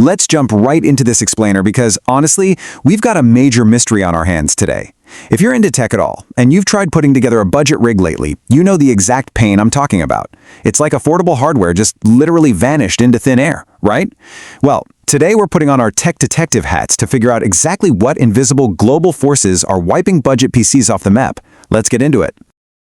Let's jump right into this explainer because, honestly, we've got a major mystery on our hands today. If you're into tech at all, and you've tried putting together a budget rig lately, you know the exact pain I'm talking about. It's like affordable hardware just literally vanished into thin air, right? Well, today we're putting on our tech detective hats to figure out exactly what invisible global forces are wiping budget PCs off the map. Let's get into it.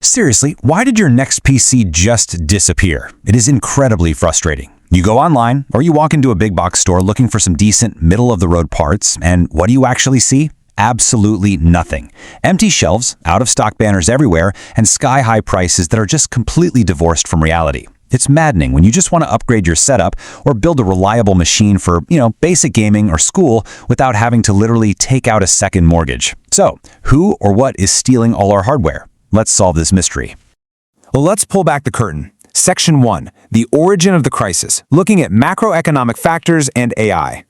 Seriously, why did your next PC just disappear? It is incredibly frustrating. You go online, or you walk into a big box store looking for some decent, middle-of-the-road parts, and what do you actually see? Absolutely nothing. Empty shelves, out-of-stock banners everywhere, and sky-high prices that are just completely divorced from reality. It's maddening when you just want to upgrade your setup or build a reliable machine for, basic gaming or school without having to literally take out a second mortgage. So, who or what is stealing all our hardware? Let's solve this mystery. Well, let's pull back the curtain. Section 1, the origin of the crisis, looking at macroeconomic factors and AI.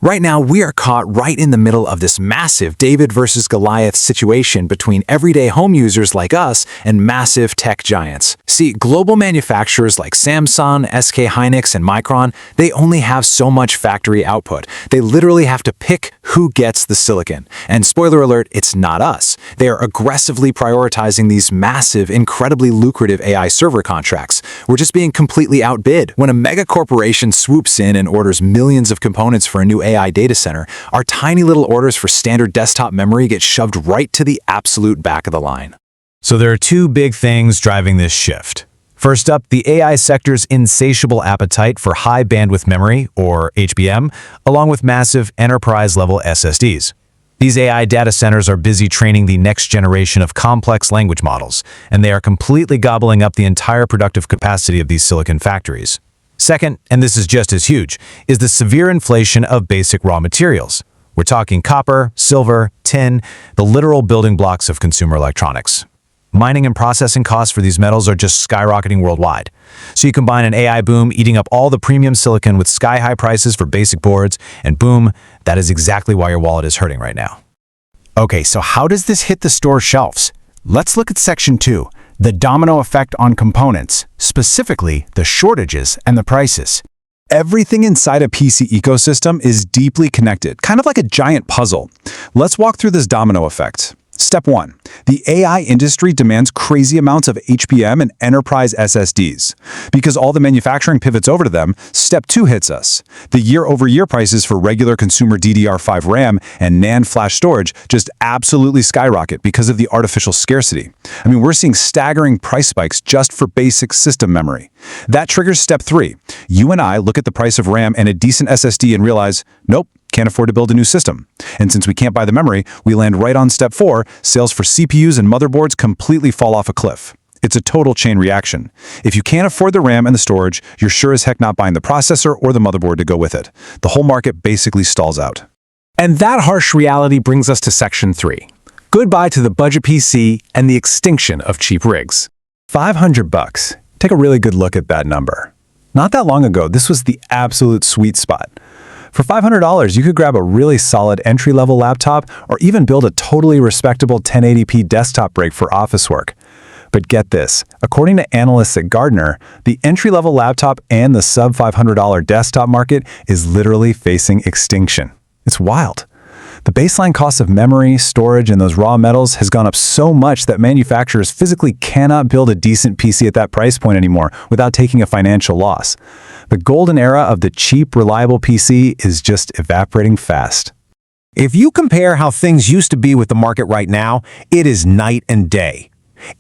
Right now, we are caught right in the middle of this massive David versus Goliath situation between everyday home users like us and massive tech giants. See, global manufacturers like Samsung, SK Hynix, and Micron, they only have so much factory output. They literally have to pick who gets the silicon. And spoiler alert, it's not us. They are aggressively prioritizing these massive, incredibly lucrative AI server contracts. We're just being completely outbid. When a mega corporation swoops in and orders millions of components for a new AI data center, our tiny little orders for standard desktop memory get shoved right to the absolute back of the line. So there are two big things driving this shift. First up, the AI sector's insatiable appetite for high bandwidth memory, or HBM, along with massive enterprise-level SSDs. These AI data centers are busy training the next generation of complex language models, and they are completely gobbling up the entire productive capacity of these silicon factories. Second, and this is just as huge, is the severe inflation of basic raw materials. We're talking copper, silver, tin, the literal building blocks of consumer electronics. Mining and processing costs for these metals are just skyrocketing worldwide. So you combine an AI boom eating up all the premium silicon with sky-high prices for basic boards, and boom, that is exactly why your wallet is hurting right now. Okay, so how does this hit the store shelves? Let's look at Section 2. The domino effect on components, specifically the shortages and the prices. Everything inside a PC ecosystem is deeply connected, kind of like a giant puzzle. Let's walk through this domino effect. Step 1. The AI industry demands crazy amounts of HBM and enterprise SSDs. Because all the manufacturing pivots over to them, Step 2 hits us. The year-over-year prices for regular consumer DDR5 RAM and NAND flash storage just absolutely skyrocket because of the artificial scarcity. We're seeing staggering price spikes just for basic system memory. That triggers Step 3. You and I look at the price of RAM and a decent SSD and realize, nope, can't afford to build a new system. And since we can't buy the memory, we land right on Step 4, sales for CPUs and motherboards completely fall off a cliff. It's a total chain reaction. If you can't afford the RAM and the storage, you're sure as heck not buying the processor or the motherboard to go with it. The whole market basically stalls out. And that harsh reality brings us to Section 3. Goodbye to the budget PC and the extinction of cheap rigs. $500. Take a really good look at that number. Not that long ago, this was the absolute sweet spot. For $500, you could grab a really solid entry-level laptop or even build a totally respectable 1080p desktop rig for office work. But get this, according to analysts at Gartner, the entry-level laptop and the sub-$500 desktop market is literally facing extinction. It's wild. The baseline cost of memory, storage, and those raw metals has gone up so much that manufacturers physically cannot build a decent PC at that price point anymore without taking a financial loss. The golden era of the cheap, reliable PC is just evaporating fast. If you compare how things used to be with the market right now, it is night and day.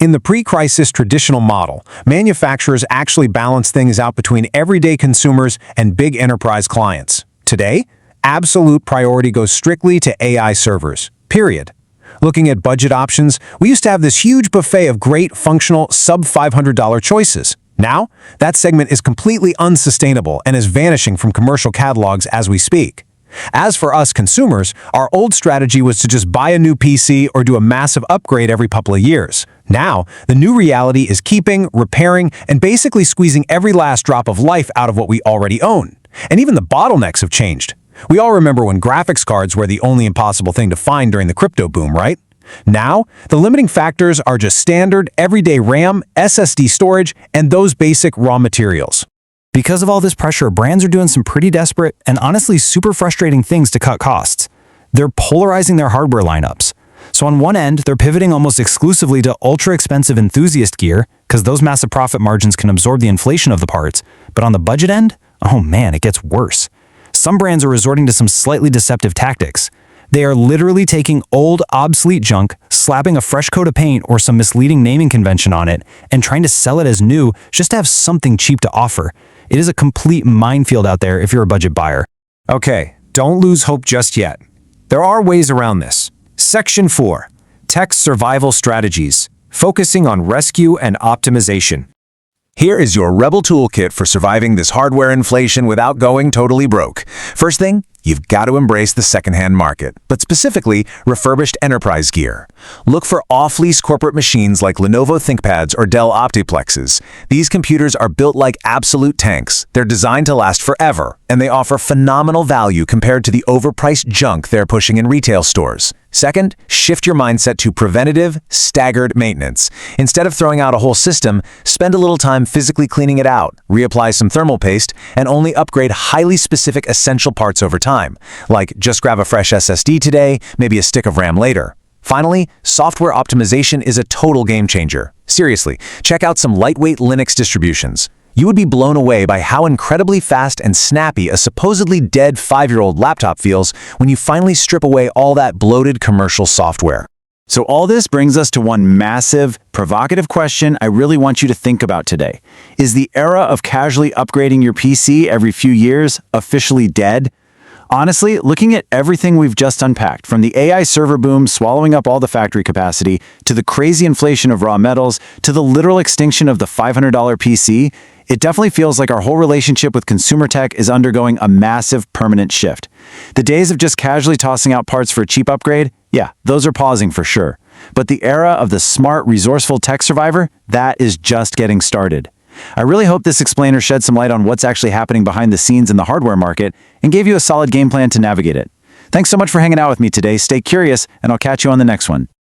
In the pre-crisis traditional model, manufacturers actually balance things out between everyday consumers and big enterprise clients. Today, absolute priority goes strictly to AI servers, period. Looking at budget options, we used to have this huge buffet of great, functional, sub-$500 choices. Now, that segment is completely unsustainable and is vanishing from commercial catalogs as we speak. As for us consumers, our old strategy was to just buy a new PC or do a massive upgrade every couple of years. Now, the new reality is keeping, repairing, and basically squeezing every last drop of life out of what we already own. And even the bottlenecks have changed. We all remember when graphics cards were the only impossible thing to find during the crypto boom, right? Now, the limiting factors are just standard, everyday RAM, SSD storage, and those basic raw materials. Because of all this pressure, brands are doing some pretty desperate and honestly super frustrating things to cut costs. They're polarizing their hardware lineups. So on one end, they're pivoting almost exclusively to ultra-expensive enthusiast gear, because those massive profit margins can absorb the inflation of the parts. But on the budget end, oh man, it gets worse. Some brands are resorting to some slightly deceptive tactics. They are literally taking old, obsolete junk, slapping a fresh coat of paint or some misleading naming convention on it, and trying to sell it as new just to have something cheap to offer. It is a complete minefield out there if you're a budget buyer. Okay, don't lose hope just yet. There are ways around this. Section 4. Tech Survival Strategies, focusing on rescue and optimization. Here is your rebel toolkit for surviving this hardware inflation without going totally broke. First thing, you've got to embrace the secondhand market, but specifically refurbished enterprise gear. Look for off-lease corporate machines like Lenovo ThinkPads or Dell Optiplexes. These computers are built like absolute tanks. They're designed to last forever, and they offer phenomenal value compared to the overpriced junk they're pushing in retail stores. Second, shift your mindset to preventative, staggered maintenance. Instead of throwing out a whole system, spend a little time physically cleaning it out, reapply some thermal paste, and only upgrade highly specific essential parts over time, like just grab a fresh SSD today, maybe a stick of RAM later. Finally, software optimization is a total game changer. Seriously, check out some lightweight Linux distributions. You would be blown away by how incredibly fast and snappy a supposedly dead 5-year-old laptop feels when you finally strip away all that bloated commercial software. So all this brings us to one massive, provocative question I really want you to think about today. Is the era of casually upgrading your PC every few years officially dead? Honestly, looking at everything we've just unpacked, from the AI server boom swallowing up all the factory capacity, to the crazy inflation of raw metals, to the literal extinction of the $500 PC, it definitely feels like our whole relationship with consumer tech is undergoing a massive permanent shift. The days of just casually tossing out parts for a cheap upgrade, yeah, those are pausing for sure. But the era of the smart, resourceful tech survivor, that is just getting started. I really hope this explainer shed some light on what's actually happening behind the scenes in the hardware market and gave you a solid game plan to navigate it. Thanks so much for hanging out with me today. Stay curious, and I'll catch you on the next one.